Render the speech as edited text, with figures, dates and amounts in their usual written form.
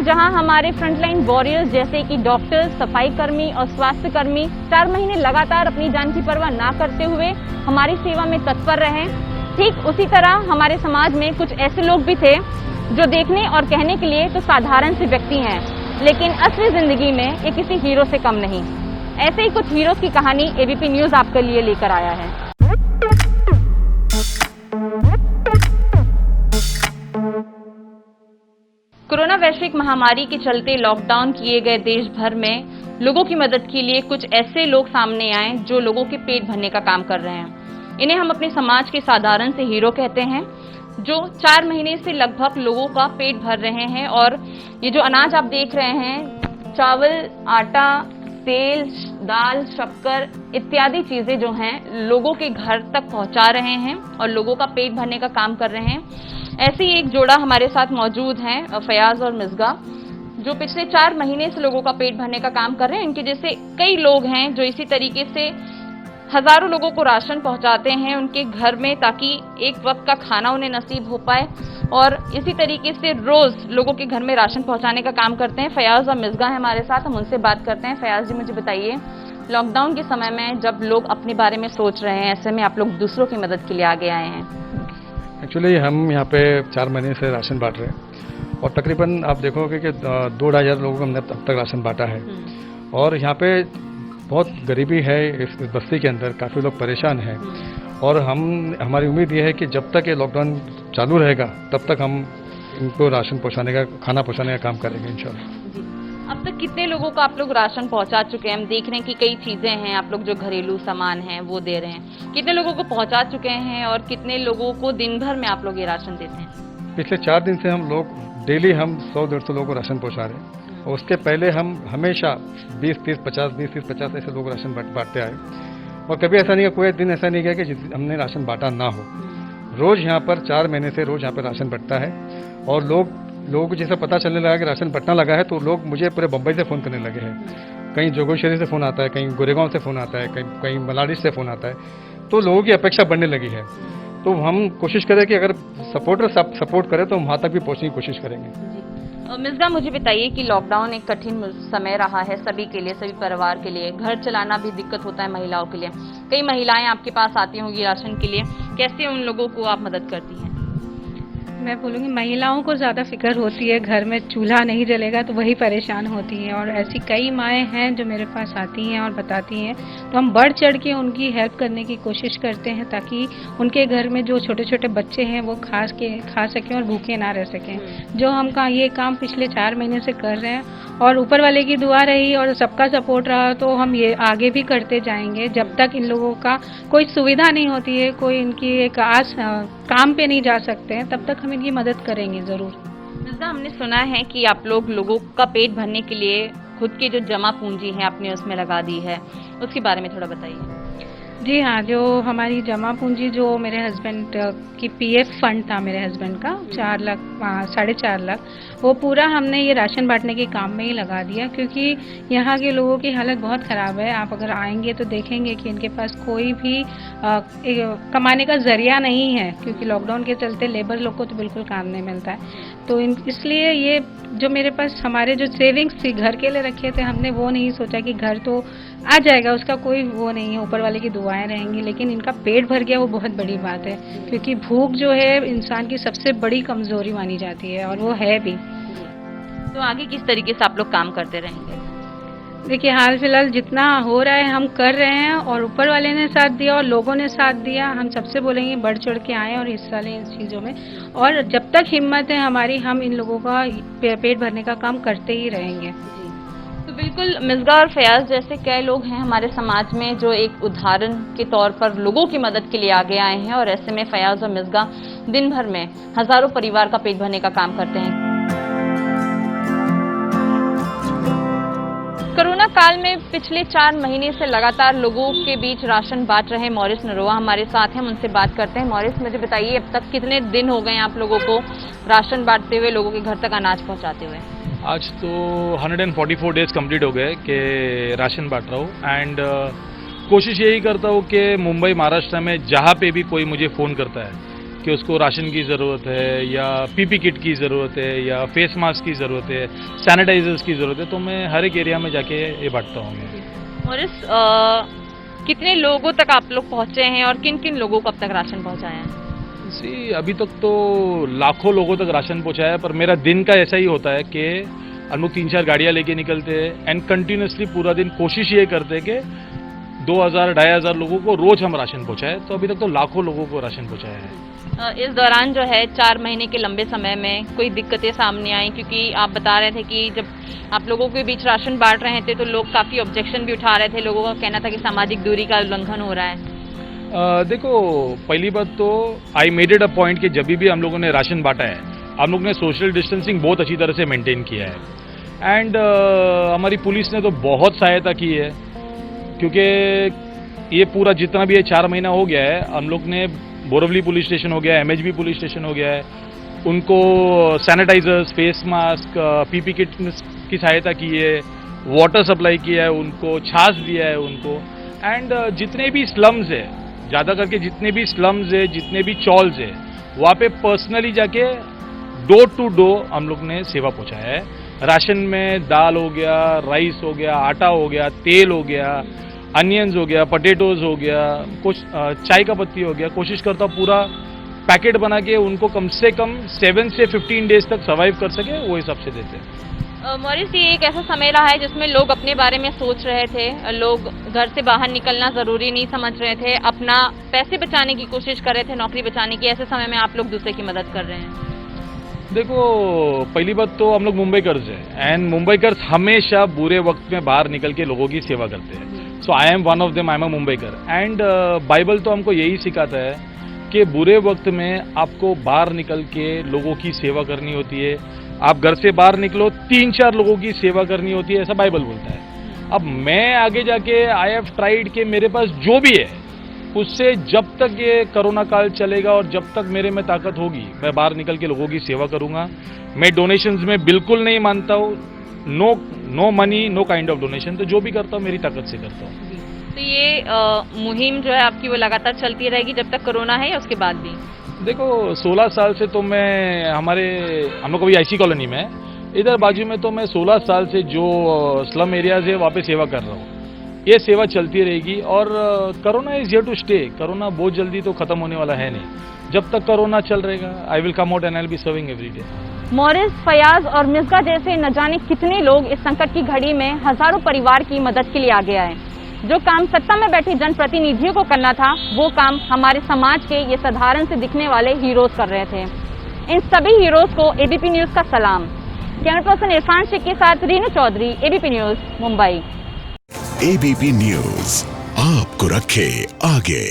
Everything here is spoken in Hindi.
जहां हमारे फ्रंटलाइन वॉरियर्स जैसे कि डॉक्टर, सफाई कर्मी और स्वास्थ्य कर्मी 4 महीने लगातार अपनी जान की परवाह ना करते हुए हमारी सेवा में तत्पर रहे, ठीक उसी तरह हमारे समाज में कुछ ऐसे लोग भी थे जो देखने और कहने के लिए तो साधारण से व्यक्ति हैं, लेकिन असली जिंदगी में ये किसी हीरो से कम नहीं। ऐसे ही कुछ हीरोज की कहानी एबीपी न्यूज आपके लिए लेकर आया है। कोरोना वैश्विक महामारी के चलते लॉकडाउन किए गए देश भर में लोगों की मदद के लिए कुछ ऐसे लोग सामने आए जो लोगों के पेट भरने का काम कर रहे हैं। इन्हें हम अपने समाज के साधारण से हीरो कहते हैं, जो 4 महीने से लगभग लोगों का पेट भर रहे हैं। और ये जो अनाज आप देख रहे हैं, चावल, आटा, तेल, दाल, शक्कर इत्यादि चीजें जो हैं लोगों के घर तक पहुंचा रहे हैं और लोगों का पेट भरने का काम कर रहे हैं। ऐसे ही एक जोड़ा हमारे साथ मौजूद हैं, फयाज और मिसगा, जो पिछले 4 महीने से लोगों का पेट भरने का काम कर रहे हैं। इनके जैसे कई लोग हैं जो इसी तरीके से हजारों लोगों को राशन पहुंचाते हैं उनके घर में, ताकि एक वक्त का खाना उन्हें नसीब हो पाए। और इसी तरीके से रोज लोगों के घर में राशन पहुंचाने का काम करते हैं। फयाज और मिसगा हैं हमारे साथ, हम उनसे बात करते हैं। फयाज जी, मुझे बताइए, लॉकडाउन के समय में जब लोग अपने बारे में सोच रहे हैं, ऐसे में आप लोग दूसरों की मदद के लिए आगे आए हैं। एक्चुअली हम यहाँ पे 4 महीने से राशन बांट रहे हैं और तकरीबन आप देखोगे कि 2-2,500 लोगों को हमने अब तक राशन बांटा है। और यहाँ पे बहुत गरीबी है इस बस्ती के अंदर, काफ़ी लोग परेशान हैं। और हमारी उम्मीद ये है कि जब तक ये लॉकडाउन चालू रहेगा तब तक हम इनको राशन पहुँचाने का, खाना पहुँचाने का काम करेंगे इंशाल्लाह। अब तक कितने लोगों को आप लोग राशन पहुंचा चुके हैं? हम देख रहे हैं कि कई चीजें हैं, आप लोग जो घरेलू सामान हैं वो दे रहे हैं। कितने लोगों को पहुंचा चुके हैं और कितने लोगों को दिन भर में आप लोग ये राशन देते हैं? पिछले 4 दिन से हम लोग डेली 100-150 लोगों को राशन पहुंचा रहे हैं। और उसके पहले हम हमेशा 20-30-50 ऐसे लोग राशन बांटते आए। और कभी ऐसा नहीं है, कोई दिन ऐसा नहीं गया कि हमने राशन बांटा ना हो। रोज यहाँ पर 4 महीने से रोज यहाँ पर राशन बंटता है। और लोगों को जैसे पता चलने लगा कि राशन बंटना लगा है तो लोग मुझे पूरे बम्बई से फ़ोन करने लगे हैं। कहीं जोगेश्वरी से फ़ोन आता है, कहीं गोरेगांव से फ़ोन आता है, कहीं मलाडी से फ़ोन आता है। तो लोगों की अपेक्षा बढ़ने लगी है। तो हम कोशिश करें कि अगर सपोर्टर सपोर्ट करें तो हम वहाँ तक भी पहुँचने की कोशिश करेंगे। मिसगा, मुझे बताइए कि लॉकडाउन एक कठिन समय रहा है सभी के लिए, सभी परिवार के लिए। घर चलाना भी दिक्कत होता है महिलाओं के लिए। कई महिलाएं आपके पास आती होंगी राशन के लिए, कैसे उन लोगों को आप मदद करती हैं? मैं बोलूँगी महिलाओं को ज़्यादा फिक्र होती है, घर में चूल्हा नहीं जलेगा तो वही परेशान होती हैं। और ऐसी कई माएँ हैं जो मेरे पास आती हैं और बताती हैं, तो हम बढ़ चढ़ के उनकी हेल्प करने की कोशिश करते हैं ताकि उनके घर में जो छोटे छोटे बच्चे हैं वो खा सकें और भूखे ना रह सकें। जो हम ये काम पिछले 4 महीने से कर रहे हैं और ऊपर वाले की दुआ रही और सबका सपोर्ट रहा तो हम ये आगे भी करते जाएंगे। जब तक इन लोगों का कोई सुविधा नहीं होती है, कोई इनकी एक काम पे नहीं जा सकते हैं, तब तक हम इनकी मदद करेंगे ज़रूर। मिसगा, हमने सुना है कि आप लोगों का पेट भरने के लिए खुद की जो जमा पूंजी है आपने उसमें लगा दी है, उसके बारे में थोड़ा बताइए। जी हाँ, जो हमारी जमा पूंजी जो मेरे हस्बैंड की पीएफ फंड था मेरे हस्बैंड का 4 लाख, वो पूरा हमने ये राशन बांटने के काम में ही लगा दिया। क्योंकि यहाँ के लोगों की हालत बहुत ख़राब है। आप अगर आएंगे तो देखेंगे कि इनके पास कोई भी कमाने का जरिया नहीं है, क्योंकि लॉकडाउन के चलते लेबर लोग को तो बिल्कुल काम नहीं मिलता है। तो इसलिए ये जो मेरे पास हमारे जो सेविंग्स थी घर के लिए रखे थे, हमने वो नहीं सोचा कि घर तो आ जाएगा, उसका कोई वो नहीं है, ऊपर वाले की दुआएं रहेंगी। लेकिन इनका पेट भर गया, वो बहुत बड़ी बात है। क्योंकि भूख जो है इंसान की सबसे बड़ी कमजोरी मानी जाती है और वो है भी। तो आगे किस तरीके से आप लोग काम करते रहेंगे? देखिए, हाल फिलहाल जितना हो रहा है हम कर रहे हैं और ऊपर वाले ने साथ दिया और लोगों ने साथ दिया। हम सबसे बोलेंगे बढ़ चढ़ के आएँ और हिस्सा लें इस चीज़ों में। और जब तक हिम्मत है हमारी, हम इन लोगों का पेट भरने का काम करते ही रहेंगे। तो बिल्कुल, मिसगा और फयाज जैसे कई लोग हैं हमारे समाज में जो एक उदाहरण के तौर पर लोगों की मदद के लिए आगे आए हैं। और ऐसे में फयाज और मिसगा दिन भर में हजारों परिवार का पेट भरने का काम करते हैं। कोरोना काल में पिछले 4 महीने से लगातार लोगों के बीच राशन बांट रहे मॉरिस नरोआ हमारे साथ हैं, हम उनसे बात करते हैं। मॉरिस, मुझे बताइए, अब तक कितने दिन हो गए आप लोगों को राशन बांटते हुए, लोगों के घर तक अनाज पहुंचाते हुए? आज तो 144 डेज कंप्लीट हो गए कि राशन बांट रहा हूँ। एंड कोशिश यही करता हूँ कि मुंबई, महाराष्ट्र में जहाँ पे भी कोई मुझे फ़ोन करता है कि उसको राशन की ज़रूरत है या पीपी किट की ज़रूरत है या फेस मास्क की ज़रूरत है, सैनिटाइजर्स की ज़रूरत है, तो मैं हर एक एरिया में जाके ये बांटता हूँ मैं। मॉरिस, कितने लोगों तक आप लोग पहुंचे हैं और किन किन लोगों को अब तक राशन पहुंचाया है? अभी तक तो लाखों लोगों तक राशन पहुँचाया है, पर मेरा दिन का ऐसा ही होता है कि हम लोग 3-4 गाड़ियाँ लेके निकलते हैं एंड कंटिन्यूसली पूरा दिन कोशिश ये करते हैं कि 2000-2500 लोगों को रोज हम राशन पहुँचाए। तो अभी तक तो लाखों लोगों को राशन पहुँचाया है। इस दौरान जो है 4 महीने के लंबे समय में कोई दिक्कतें सामने आई? क्योंकि आप बता रहे थे कि जब आप लोगों के बीच राशन बांट रहे थे तो लोग काफ़ी ऑब्जेक्शन भी उठा रहे थे, लोगों का कहना था कि सामाजिक दूरी का उल्लंघन हो रहा है। देखो, पहली बात तो I made it a point कि जब भी हम लोगों ने राशन बांटा है, हम लोग ने सोशल डिस्टेंसिंग बहुत अच्छी तरह से मेंटेन किया है एंड हमारी पुलिस ने तो बहुत सहायता की है, क्योंकि ये पूरा जितना भी ये 4 महीना हो गया है, हम लोग ने बोरवली पुलिस स्टेशन हो गया, एमएचबी पुलिस स्टेशन हो गया है, उनको sanitizers, face mask, PP kit की सहायता की है, वाटर सप्लाई किया है, उनको छाछ दिया है उनको एंड जितने भी स्लम्स है, ज़्यादा करके जितने भी स्लम्स है, जितने भी चॉल्स है, वहाँ पे पर्सनली जाके डोर टू डोर हम लोग ने सेवा पहुँचाया है। राशन में दाल हो गया, राइस हो गया, आटा हो गया, तेल हो गया, अनियंस हो गया, पोटैटोज हो गया, कुछ चाय का पत्ती हो गया, कोशिश करता हूँ पूरा पैकेट बना के उनको कम से कम 7 से 15 डेज तक सर्वाइव कर सके, वो हिसाब से देते हैं। मॉरिस, ये एक ऐसा समय रहा है जिसमें लोग अपने बारे में सोच रहे थे, लोग घर से बाहर निकलना ज़रूरी नहीं समझ रहे थे, अपना पैसे बचाने की कोशिश कर रहे थे, नौकरी बचाने की। ऐसे समय में आप लोग दूसरे की मदद कर रहे हैं। देखो, पहली बात तो हम लोग मुंबईकर्स हैं एंड मुंबईकर्स हमेशा बुरे वक्त में बाहर निकल के लोगों की सेवा करते हैं। So I am one of them, I am a Mumbaikar and Bible तो हमको यही सिखाता है कि बुरे वक्त में आपको बाहर निकल के लोगों की सेवा करनी होती है। आप घर से बाहर निकलो, 3-4 लोगों की सेवा करनी होती है, ऐसा बाइबल बोलता है। अब मैं आगे जाके आई हैव ट्राइड कि मेरे पास जो भी है उससे जब तक ये कोरोना काल चलेगा और जब तक मेरे में ताकत होगी, मैं बाहर निकल के लोगों की सेवा करूंगा। मैं डोनेशंस में बिल्कुल नहीं मानता हूँ, no money, no kind of donation. तो जो भी करता हूँ मेरी ताकत से करता हूँ। तो ये मुहिम जो है आपकी वो लगातार चलती रहेगी जब तक कोरोना है या उसके बाद भी? देखो, 16 साल से तो मैं हम लोग अभी आईसी कॉलोनी में, इधर बाजू में तो मैं 16 साल से जो स्लम एरियाज है वहाँ पे सेवा कर रहा हूँ। ये सेवा चलती रहेगी और corona is here to stay. Corona बहुत जल्दी तो खत्म होने वाला है नहीं। जब तक कोरोना चल रहेगा, I will come out and I will be serving every day. Morris, Fayaz और मिर्जा जैसे न जाने कितने लोग इस संकट की घड़ी में हजारों परिवार की मदद के लिए आगे आए। जो काम सत्ता में बैठे जनप्रतिनिधियों को करना था, वो काम हमारे समाज के ये साधारण से दिखने वाले हीरोज कर रहे थे। इन सभी हीरोज को एबीपी न्यूज का सलाम। कैमरा पर्सन इरफान शेख के साथ रीनू चौधरी, एबीपी न्यूज, मुंबई। एबीपी न्यूज आपको रखे आगे।